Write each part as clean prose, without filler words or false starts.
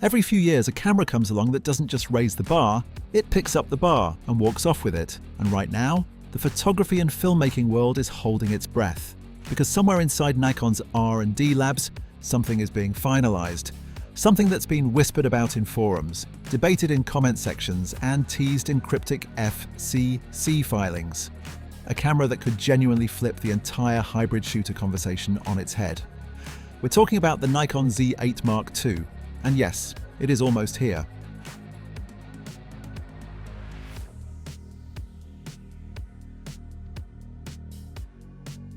Every few years, a camera comes along that doesn't just raise the bar, it picks up the bar and walks off with it. And right now, the photography and filmmaking world is holding its breath. Because somewhere inside Nikon's R&D labs, something is being finalized. Something that's been whispered about in forums, debated in comment sections, and teased in cryptic FCC filings. A camera that could genuinely flip the entire hybrid shooter conversation on its head. We're talking about the Nikon Z8 Mark II. And yes, it is almost here.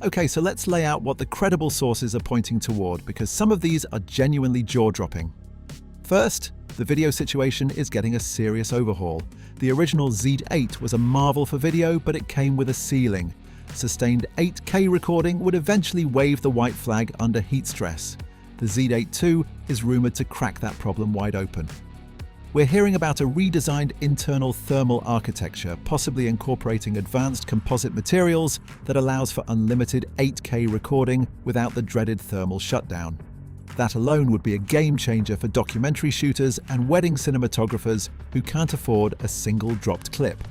Okay, so let's lay out what the credible sources are pointing toward, because some of these are genuinely jaw-dropping. First, the video situation is getting a serious overhaul. The original Z8 was a marvel for video, but it came with a ceiling. Sustained 8K recording would eventually wave the white flag under heat stress. The Z8 II is rumored to crack that problem wide open. We're hearing about a redesigned internal thermal architecture, possibly incorporating advanced composite materials that allows for unlimited 8K recording without the dreaded thermal shutdown. That alone would be a game changer for documentary shooters and wedding cinematographers who can't afford a single dropped clip.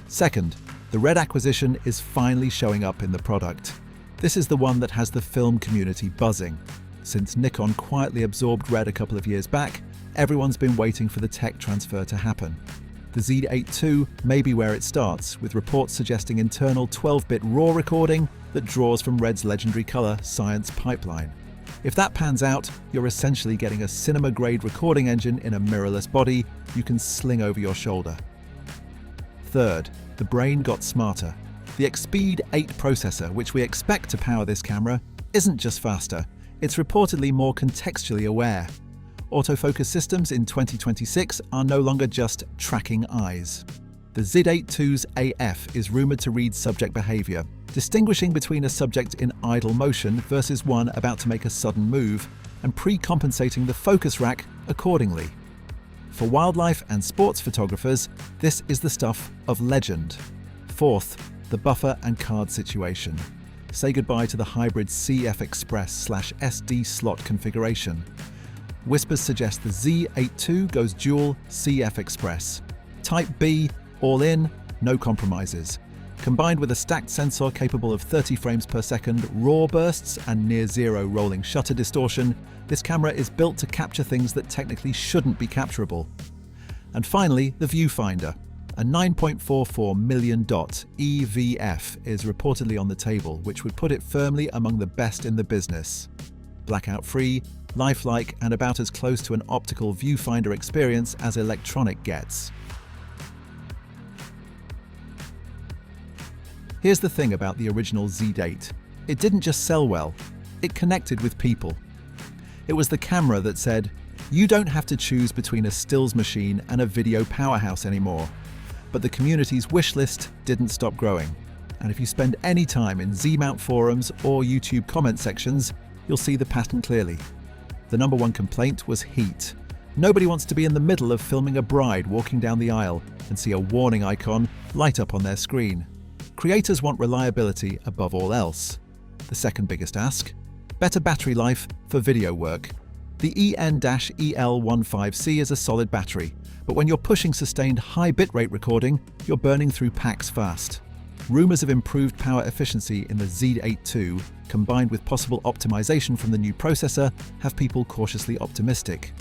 Second, the red acquisition is finally showing up in the product. This is the one that has the film community buzzing. Since Nikon quietly absorbed red a couple of years back, everyone's been waiting for the tech transfer to happen. The Z8 II may be where it starts, with reports suggesting internal 12-bit RAW recording that draws from red's legendary color science pipeline. If that pans out, you're essentially getting a cinema-grade recording engine in a mirrorless body you can sling over your shoulder. Third, the brain got smarter. The Xpeed 8 processor, which we expect to power this camera, isn't just faster, it's reportedly more contextually aware. Autofocus systems in 2026 are no longer just tracking eyes. The Z8 II's AF is rumored to read subject behavior, distinguishing between a subject in idle motion versus one about to make a sudden move, and pre-compensating the focus rack accordingly. For wildlife and sports photographers, this is the stuff of legend. Fourth, the buffer and card situation. Say goodbye to the hybrid CF Express/SD slot configuration. Whispers suggest the Z8 II goes dual CF Express. Type B, all in, no compromises. Combined with a stacked sensor capable of 30 frames per second RAW bursts and near zero rolling shutter distortion, this camera is built to capture things that technically shouldn't be capturable. And finally, the viewfinder. A 9.44 million dot EVF is reportedly on the table, which would put it firmly among the best in the business. Blackout-free, lifelike, and about as close to an optical viewfinder experience as electronic gets. Here's the thing about the original Z8. It didn't just sell well, it connected with people. It was the camera that said, you don't have to choose between a stills machine and a video powerhouse anymore. But the community's wish list didn't stop growing. And if you spend any time in Z-mount forums or YouTube comment sections, you'll see the pattern clearly. The number one complaint was heat. Nobody wants to be in the middle of filming a bride walking down the aisle and see a warning icon light up on their screen. Creators want reliability above all else. The second biggest ask? Better battery life for video work. The EN-EL15C is a solid battery, but when you're pushing sustained high bitrate recording, you're burning through packs fast. Rumors of improved power efficiency in the Z8 II, combined with possible optimization from the new processor, have people cautiously optimistic.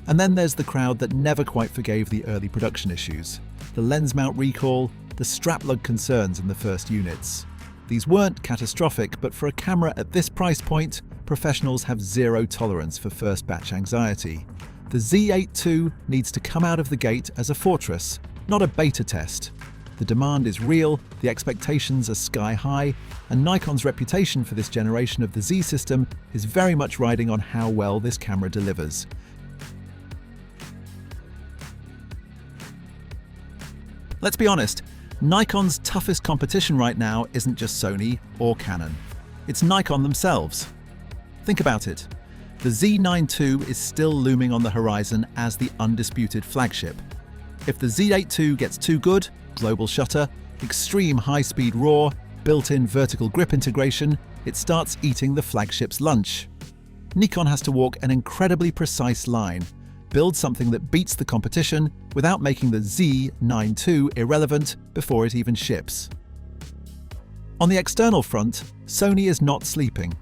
And then there's the crowd that never quite forgave the early production issues. The lens mount recall, the strap lug concerns in the first units. These weren't catastrophic, but for a camera at this price point, professionals have zero tolerance for first batch anxiety. The Z8 II needs to come out of the gate as a fortress, not a beta test. The demand is real, the expectations are sky high, and Nikon's reputation for this generation of the Z system is very much riding on how well this camera delivers. Let's be honest, Nikon's toughest competition right now isn't just Sony or Canon. It's Nikon themselves. Think about it. The Z9 II is still looming on the horizon as the undisputed flagship. If the Z8 II gets too good, global shutter, extreme high-speed RAW, built-in vertical grip integration, it starts eating the flagship's lunch. Nikon has to walk an incredibly precise line, build something that beats the competition without making the Z9 II irrelevant before it even ships. On the external front, Sony is not sleeping.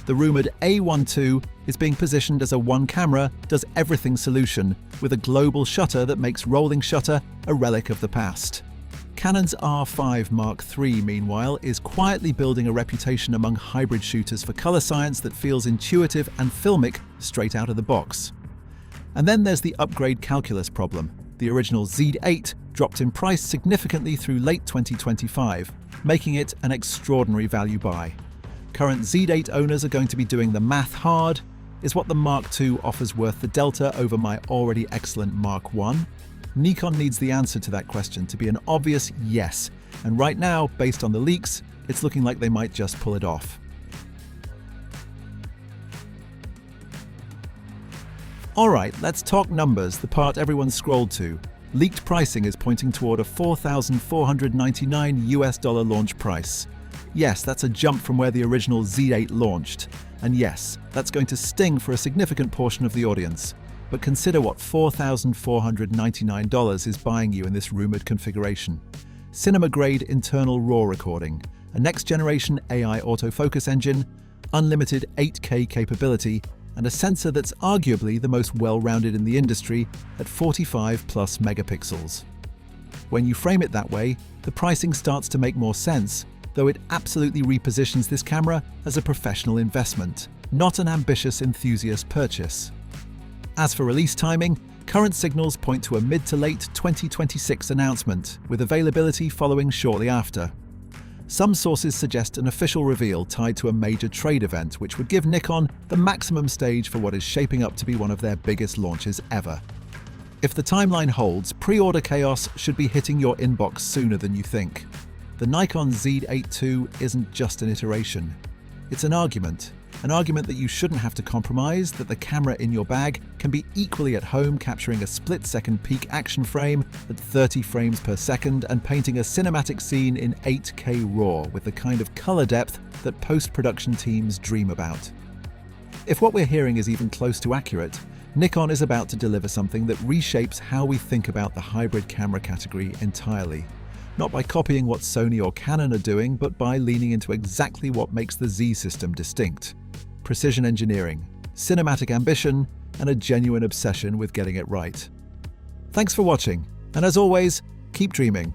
The rumoured A1 II is being positioned as a one-camera, does-everything solution with a global shutter that makes rolling shutter a relic of the past. Canon's R5 Mark III, meanwhile, is quietly building a reputation among hybrid shooters for colour science that feels intuitive and filmic straight out of the box. And then there's the upgrade calculus problem. The original Z8 dropped in price significantly through late 2025, making it an extraordinary value buy. Current Z8 owners are going to be doing the math hard. Is what the Mark II offers worth the delta over my already excellent Mark I? Nikon needs the answer to that question to be an obvious yes, and right now, based on the leaks, it's looking like they might just pull it off. Alright, let's talk numbers, the part everyone scrolled to. Leaked pricing is pointing toward a $4,499 launch price. Yes, that's a jump from where the original Z8 launched. And yes, that's going to sting for a significant portion of the audience. But consider what $4,499 is buying you in this rumoured configuration. Cinema-grade internal RAW recording, a next-generation AI autofocus engine, unlimited 8K capability, and a sensor that's arguably the most well-rounded in the industry at 45 plus megapixels. When you frame it that way, the pricing starts to make more sense, though it absolutely repositions this camera as a professional investment, not an ambitious enthusiast purchase. As for release timing, current signals point to a mid to late 2026 announcement, with availability following shortly after. Some sources suggest an official reveal tied to a major trade event, which would give Nikon the maximum stage for what is shaping up to be one of their biggest launches ever. If the timeline holds, pre-order chaos should be hitting your inbox sooner than you think. The Nikon Z8 II isn't just an iteration. It's an argument that you shouldn't have to compromise, that the camera in your bag can be equally at home capturing a split-second peak action frame at 30 frames per second and painting a cinematic scene in 8K RAW with the kind of color depth that post-production teams dream about. If what we're hearing is even close to accurate, Nikon is about to deliver something that reshapes how we think about the hybrid camera category entirely. Not by copying what Sony or Canon are doing, but by leaning into exactly what makes the Z system distinct. Precision engineering, cinematic ambition, and a genuine obsession with getting it right. Thanks for watching, and as always, keep dreaming.